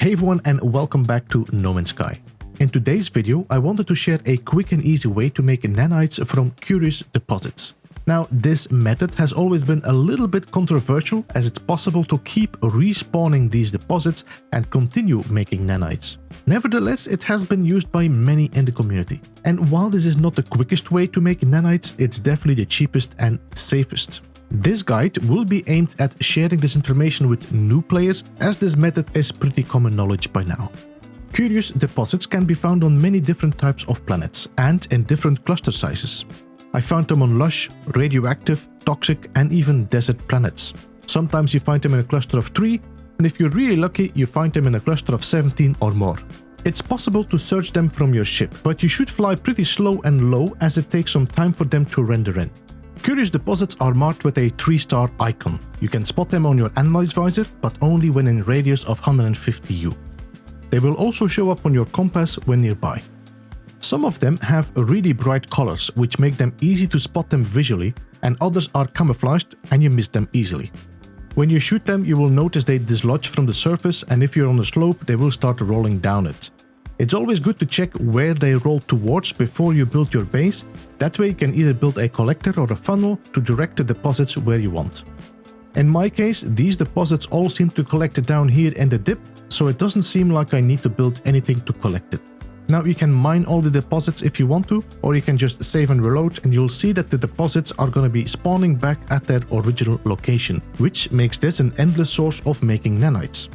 Hey everyone, and welcome back to No Man's Sky. In today's video, I wanted to share a quick and easy way to make nanites from curious deposits. Now, this method has always been a little bit controversial, as it's possible to keep respawning these deposits and continue making nanites. Nevertheless, it has been used by many in the community. And while this is not the quickest way to make nanites, it's definitely the cheapest and safest. This guide will be aimed at sharing this information with new players, as this method is pretty common knowledge by now. Curious deposits can be found on many different types of planets and in different cluster sizes. I found them on lush, radioactive, toxic and even desert planets. Sometimes you find them in a cluster of 3, and if you're really lucky, you find them in a cluster of 17 or more. It's possible to search them from your ship, but you should fly pretty slow and low, as it takes some time for them to render in. Curious deposits are marked with a 3-star icon. You can spot them on your analyze visor, but only when in radius of 150 U. They will also show up on your compass when nearby. Some of them have really bright colors, which make them easy to spot them visually, and others are camouflaged and you miss them easily. When you shoot them, you will notice they dislodge from the surface, and if you're on a slope, they will start rolling down it. It's always good to check where they roll towards before you build your base. That way you can either build a collector or a funnel to direct the deposits where you want. In my case, these deposits all seem to collect down here in the dip, so it doesn't seem like I need to build anything to collect it. Now you can mine all the deposits if you want to, or you can just save and reload, and you'll see that the deposits are going to be spawning back at their original location, which makes this an endless source of making nanites.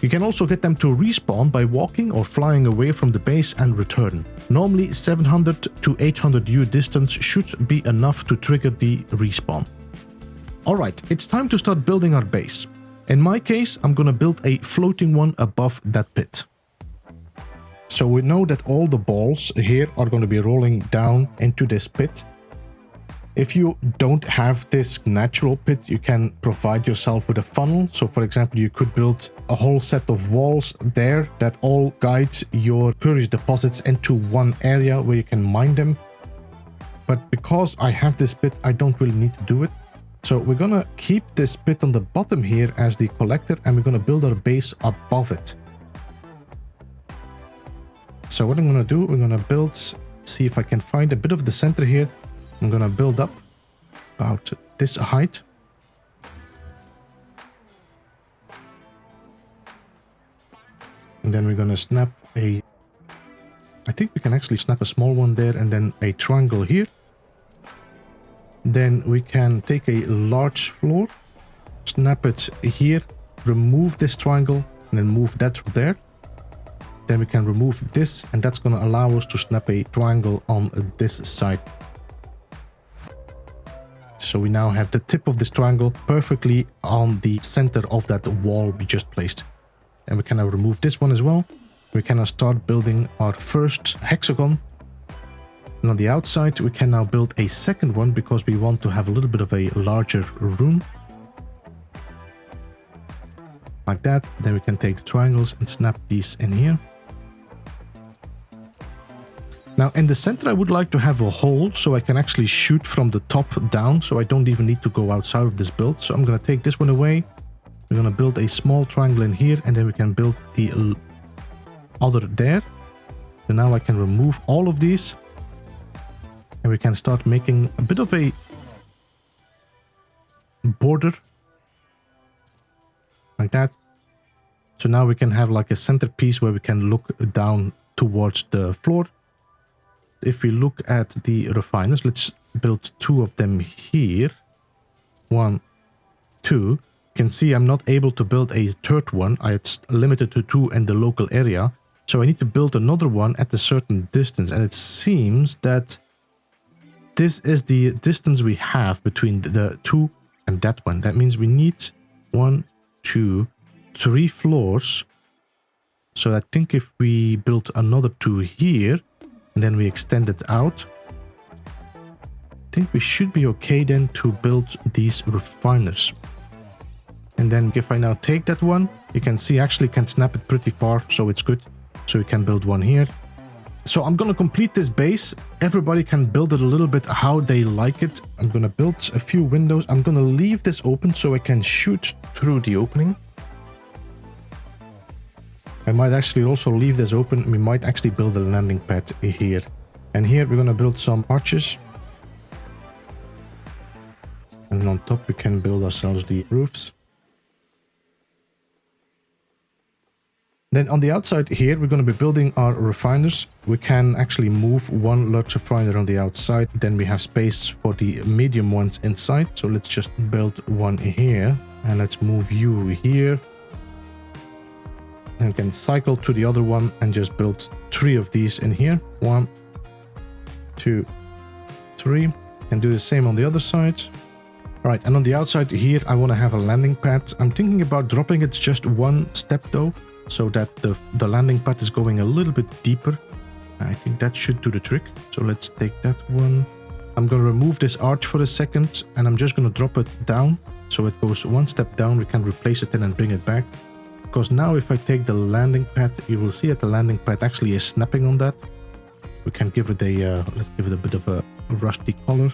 You can also get them to respawn by walking or flying away from the base and return. Normally 700 to 800 U distance should be enough to trigger the respawn. Alright, it's time to start building our base. In my case, I'm gonna build a floating one above that pit. So we know that all the balls here are going to be rolling down into this pit. If you don't have this natural pit, you can provide yourself with a funnel. So for example, you could build a whole set of walls there that all guide your curious deposits into one area where you can mine them. But because I have this pit, I don't really need to do it. So we're gonna keep this pit on the bottom here as the collector, and we're gonna build our base above it. So what I'm gonna do, we're gonna build, see if I can find a bit of the center here. I'm gonna build up about this height. And then we're gonna snap a... I think we can actually snap a small one there, and then a triangle here. Then we can take a large floor, snap it here, remove this triangle, and then move that there. Then we can remove this, and that's gonna allow us to snap a triangle on this side. So we now have the tip of this triangle perfectly on the center of that wall we just placed. And we can now remove this one as well. We can now start building our first hexagon. And on the outside, we can now build a second one because we want to have a little bit of a larger room. Like that. Then we can take the triangles and snap these in here. Now in the center, I would like to have a hole so I can actually shoot from the top down, so I don't even need to go outside of this build. So I'm going to take this one away. We're going to build a small triangle in here, and then we can build the other there. So now I can remove all of these, and we can start making a bit of a border like that. So now we can have like a centerpiece where we can look down towards the floor. If we look at the refiners, let's build 2 of them here. 1, 2. You can see I'm not able to build a third one. It's limited to 2 in the local area. So I need to build another one at a certain distance. And it seems that this is the distance we have between the 2 and that one. That means we need 1, 2, 3 floors. So I think if we build another 2 here, and then we extend it out, I think we should be okay then to build these refiners. And then if I now take that one, you can see actually can snap it pretty far, so it's good. So we can build one here. So I'm gonna complete this base. Everybody can build it a little bit how they like it. I'm gonna build a few windows. I'm gonna leave this open so I can shoot through the opening. I might actually also leave this open. We might actually build a landing pad here. And here we're gonna build some arches. And on top we can build ourselves the roofs. Then on the outside here, we're going to be building our refiners. We can actually move one large refiner on the outside. Then we have space for the medium ones inside. So let's just build one here. And let's move you here. And we can cycle to the other one and just build 3 of these in here. 1, 2, 3. And do the same on the other side. Right, and on the outside here, I want to have a landing pad. I'm thinking about dropping it just 1 step though, so that the landing pad is going a little bit deeper. I think that should do the trick. So let's take that one. I'm going to remove this arch for a second, and I'm just going to drop it down. So it goes 1 step down. We can replace it and bring it back. Because now if I take the landing pad, you will see that the landing pad actually is snapping on that. We can give it a, let's give it a bit of a rusty color.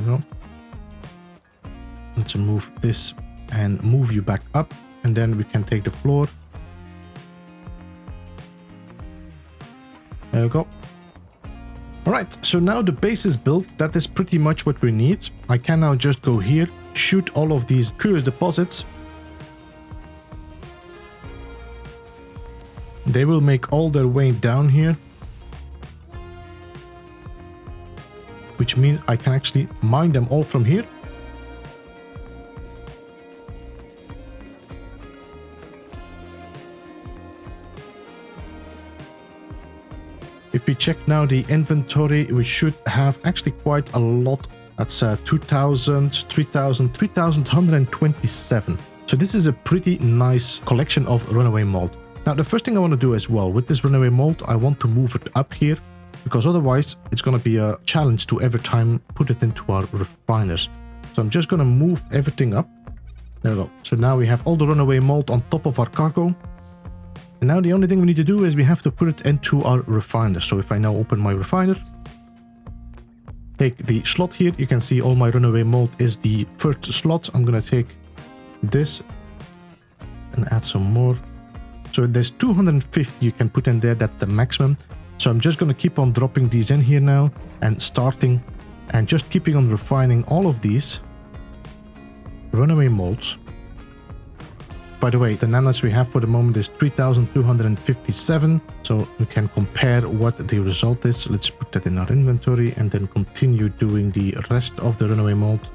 You know. Let's remove this and move you back up. And then we can take the floor. There we go. Alright, so now the base is built. That is pretty much what we need. I can now just go here, shoot all of these curious deposits. They will make all their way down here. Which means I can actually mine them all from here. If we check now the inventory, we should have actually quite a lot. That's 2,000, 3,000, 3,127. So this is a pretty nice collection of Runaway Mould. Now the first thing I want to do as well with this Runaway Mould, I want to move it up here, because otherwise it's going to be a challenge to every time put it into our refiners. So I'm just going to move everything up. There we go. So now we have all the Runaway Mould on top of our cargo. And now the only thing we need to do is we have to put it into our refiner. So if I now open my refiner, take the slot here, you can see all my Runaway Mould is the first slot. I'm going to take this and add some more. So there's 250 you can put in there, that's the maximum. So I'm just going to keep on dropping these in here now and starting and just keeping on refining all of these Runaway Moulds. By the way, the nanites we have for the moment is 3,257. So we can compare what the result is. Let's put that in our inventory and then continue doing the rest of the Runaway Mould.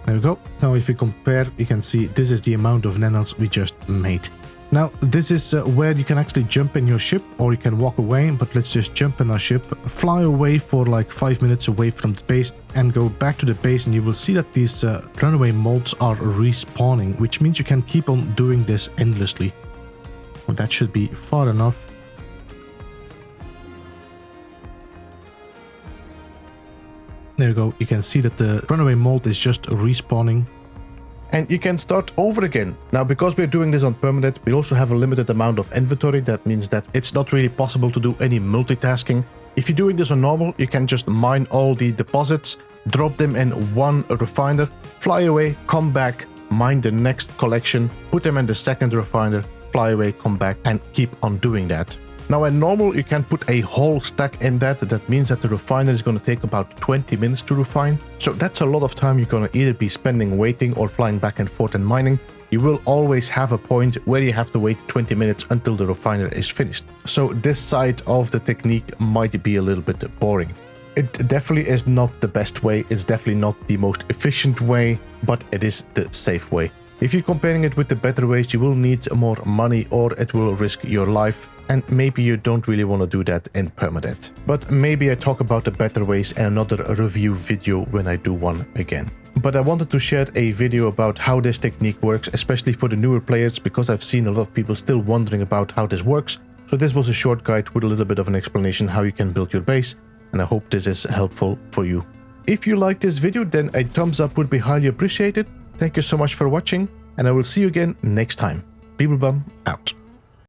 There we go. Now if we compare, you can see this is the amount of nanites we just made. Now this is where you can actually jump in your ship, or you can walk away, but let's just jump in our ship, fly away for like 5 minutes away from the base and go back to the base, and you will see that these Runaway Moulds are respawning, which means you can keep on doing this endlessly. Well, that should be far enough. There you go. You can see that the Runaway Mould is just respawning. And you can start over again. Now, because we're doing this on permanent, we also have a limited amount of inventory. That means that it's not really possible to do any multitasking. If you're doing this on normal, you can just mine all the deposits, drop them in one refiner, fly away, come back, mine the next collection, put them in the second refiner, fly away, come back, and keep on doing that. Now, in normal, you can put a whole stack in that. That means that the refiner is going to take about 20 minutes to refine. So that's a lot of time you're going to either be spending waiting or flying back and forth and mining. You will always have a point where you have to wait 20 minutes until the refiner is finished. So this side of the technique might be a little bit boring. It definitely is not the best way. It's definitely not the most efficient way, but it is the safe way. If you're comparing it with the better ways, you will need more money or it will risk your life. And maybe you don't really want to do that in permanent. But maybe I talk about the better ways in another review video when I do one again. But I wanted to share a video about how this technique works, especially for the newer players, because I've seen a lot of people still wondering about how this works. So this was a short guide with a little bit of an explanation how you can build your base. And I hope this is helpful for you. If you like this video, then a thumbs up would be highly appreciated. Thank you so much for watching, and I will see you again next time. Beeblebum out.